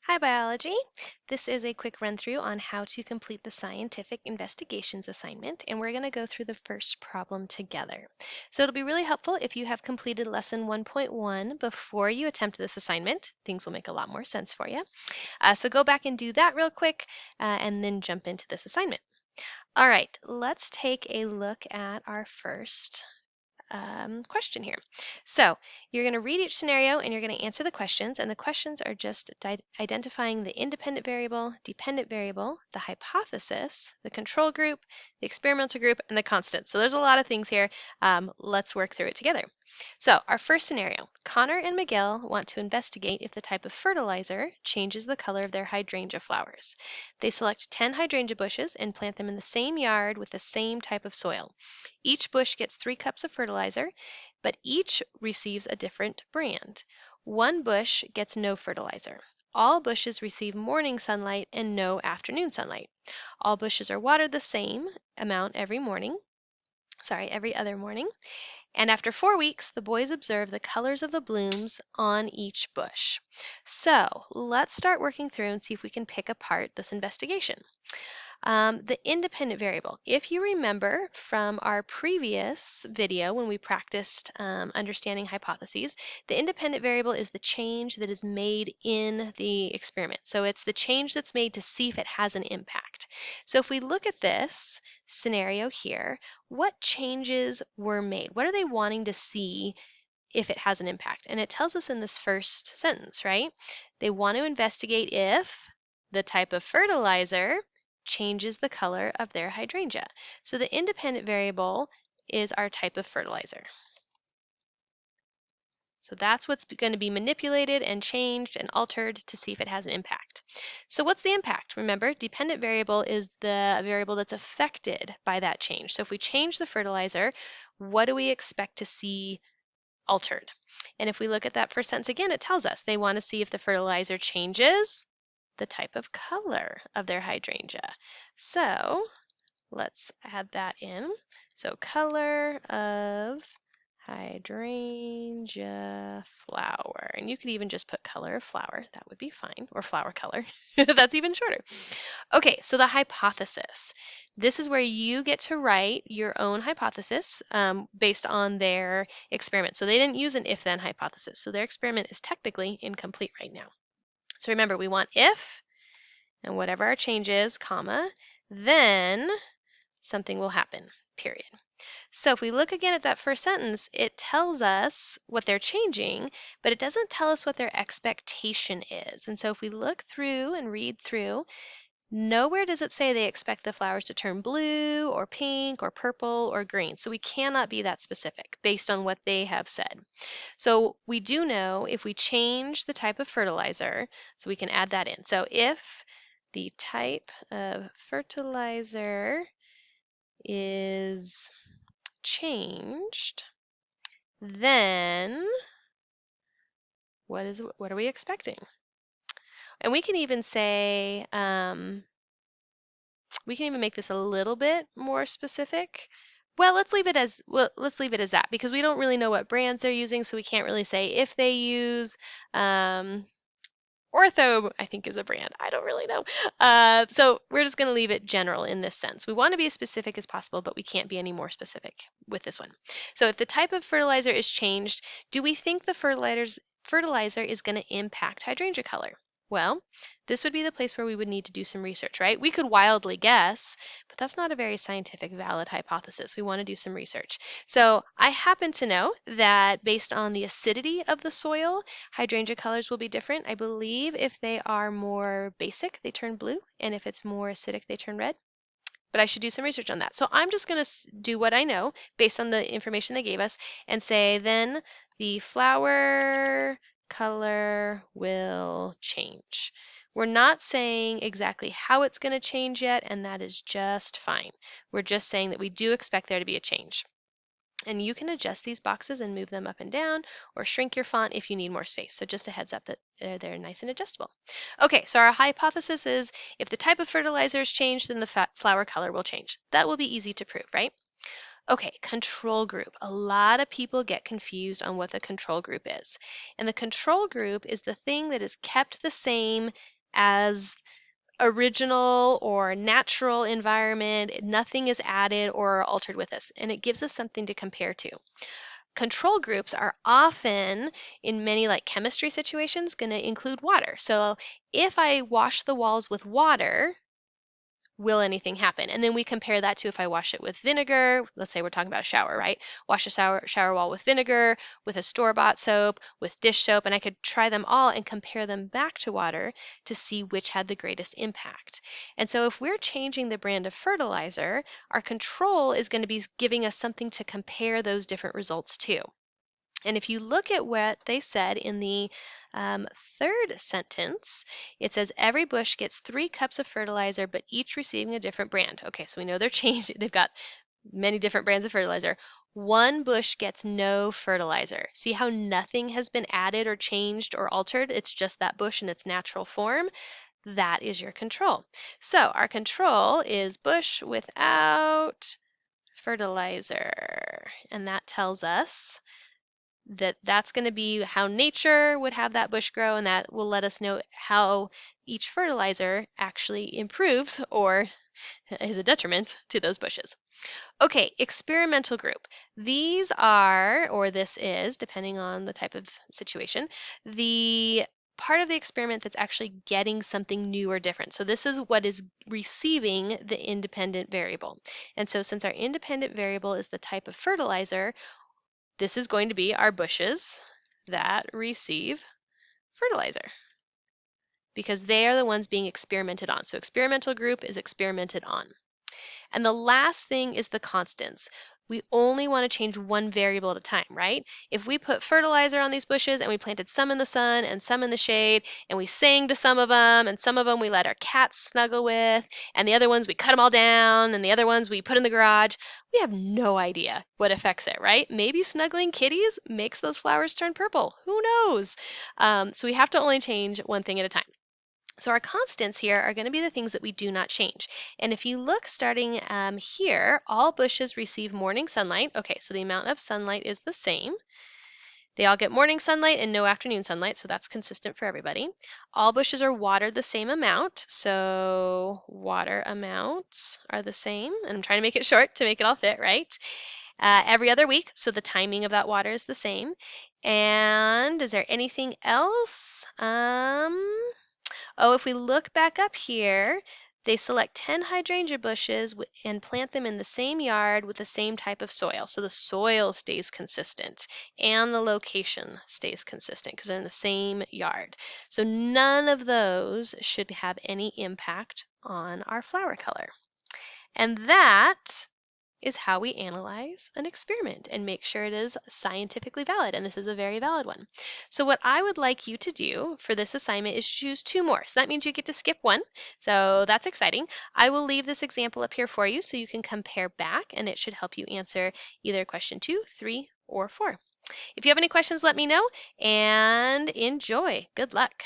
Hi, biology. This is a quick run through on how to complete the scientific investigations assignment, and we're going to go through the first problem together. So it'll be really helpful if you have completed lesson 1.1 before you attempt this assignment. Things will make a lot more sense for you. So go back and do that real quick and then jump into this assignment. All right, let's take a look at our first question here. So you're going to read each scenario and you're going to answer the questions, and the questions are just identifying the independent variable, dependent variable, the hypothesis, the control group, the experimental group, and the constant. So there's a lot of things here. Let's work through it together. So our first scenario, Connor and Miguel want to investigate if the type of fertilizer changes the color of their hydrangea flowers. They select 10 hydrangea bushes and plant them in the same yard with the same type of soil. Each bush gets 3 cups of fertilizer, but each receives a different brand. One bush gets no fertilizer. All bushes receive morning sunlight and no afternoon sunlight. All bushes are watered the same amount every other morning. And after 4 weeks, the boys observe the colors of the blooms on each bush. So let's start working through and see if we can pick apart this investigation. The independent variable. If you remember from our previous video when we practiced understanding hypotheses, the independent variable is the change that is made in the experiment. So it's the change that's made to see if it has an impact. So if we look at this scenario here, what changes were made? What are they wanting to see if it has an impact? And it tells us in this first sentence, right? They want to investigate if the type of fertilizer changes the color of their hydrangea. So the independent variable is our type of fertilizer. So that's what's going to be manipulated and changed and altered to see if it has an impact. So what's the impact? Remember, dependent variable is the variable that's affected by that change. So if we change the fertilizer, what do we expect to see altered? And if we look at that first sentence again, it tells us they want to see if the fertilizer changes the type of color of their hydrangea. So let's add that in. So color of hydrangea flower. And you could even just put color of flower. That would be fine. Or flower color. That's even shorter. Okay, so the hypothesis. This is where you get to write your own hypothesis based on their experiment. So they didn't use an if-then hypothesis. So their experiment is technically incomplete right now. So remember, we want if, and whatever our change is, comma, then something will happen, period. So if we look again at that first sentence, it tells us what they're changing, but it doesn't tell us what their expectation is. And so if we look through and read through, nowhere does it say they expect the flowers to turn blue or pink or purple or green. So we cannot be that specific based on what they have said. So we do know if we change the type of fertilizer, so we can add that in. So if the type of fertilizer is changed, then what are we expecting? And we can even say, we can even make this a little bit more specific. Well, let's leave it as that because we don't really know what brands they're using, so we can't really say if they use Ortho, I think, is a brand. I don't really know. So we're just going to leave it general in this sense. We want to be as specific as possible, but we can't be any more specific with this one. So if the type of fertilizer is changed, do we think the fertilizer is going to impact hydrangea color? Well, this would be the place where we would need to do some research, right? We could wildly guess, but that's not a very scientific, valid hypothesis. We want to do some research. So I happen to know that based on the acidity of the soil, hydrangea colors will be different. I believe if they are more basic, they turn blue, and if it's more acidic, they turn red. But I should do some research on that. So I'm just going to do what I know based on the information they gave us and say then the flower color will change. We're not saying exactly how it's going to change yet, and that is just fine. We're just saying that we do expect there to be a change. And you can adjust these boxes and move them up and down or shrink your font if you need more space. So just a heads up that they're nice and adjustable. Okay, so our hypothesis is if the type of fertilizer is changed, then the flower color will change. That will be easy to prove, right? Okay, control group. A lot of people get confused on what the control group is. And the control group is the thing that is kept the same as original or natural environment. Nothing is added or altered with this, and it gives us something to compare to. Control groups are often, in many like chemistry situations, going to include water. So if I wash the walls with water, will anything happen? And then we compare that to if I wash it with vinegar. Let's say we're talking about a shower, right? Wash a shower wall with vinegar, with a store-bought soap, with dish soap, and I could try them all and compare them back to water to see which had the greatest impact. And so if we're changing the brand of fertilizer, our control is going to be giving us something to compare those different results to. And if you look at what they said in the third sentence, it says every bush gets 3 cups of fertilizer, but each receiving a different brand. Okay, so we know they're changed. They've got many different brands of fertilizer. One bush gets no fertilizer. See how nothing has been added or changed or altered? It's just that bush in its natural form. That is your control. So our control is bush without fertilizer. And that tells us that that's going to be how nature would have that bush grow, and that will let us know how each fertilizer actually improves or is a detriment to those bushes. Okay, experimental group. These are, or this is, depending on the type of situation, the part of the experiment that's actually getting something new or different. So this is what is receiving the independent variable. And so since our independent variable is the type of fertilizer, this is going to be our bushes that receive fertilizer because they are the ones being experimented on. So experimental group is experimented on. And the last thing is the constants. We only want to change one variable at a time, right? If we put fertilizer on these bushes and we planted some in the sun and some in the shade, and we sang to some of them, and some of them we let our cats snuggle with, and the other ones we cut them all down, and the other ones we put in the garage, we have no idea what affects it, right? Maybe snuggling kitties makes those flowers turn purple. Who knows? So we have to only change one thing at a time. So our constants here are going to be the things that we do not change. And if you look starting here, all bushes receive morning sunlight. Okay, so the amount of sunlight is the same. They all get morning sunlight and no afternoon sunlight, so that's consistent for everybody. All bushes are watered the same amount, so water amounts are the same. And I'm trying to make it short to make it all fit, right? Every other week, so the timing of that water is the same. And is there anything else? Oh, if we look back up here, they select 10 hydrangea bushes and plant them in the same yard with the same type of soil. So the soil stays consistent and the location stays consistent because they're in the same yard. So none of those should have any impact on our flower color. And that is how we analyze an experiment and make sure it is scientifically valid, and this is a very valid one. So what I would like you to do for this assignment is choose 2 more. So that means you get to skip 1, so that's exciting. I will leave this example up here for you so you can compare back, and it should help you answer either question 2, 3, or 4. If you have any questions, let me know, and enjoy. Good luck.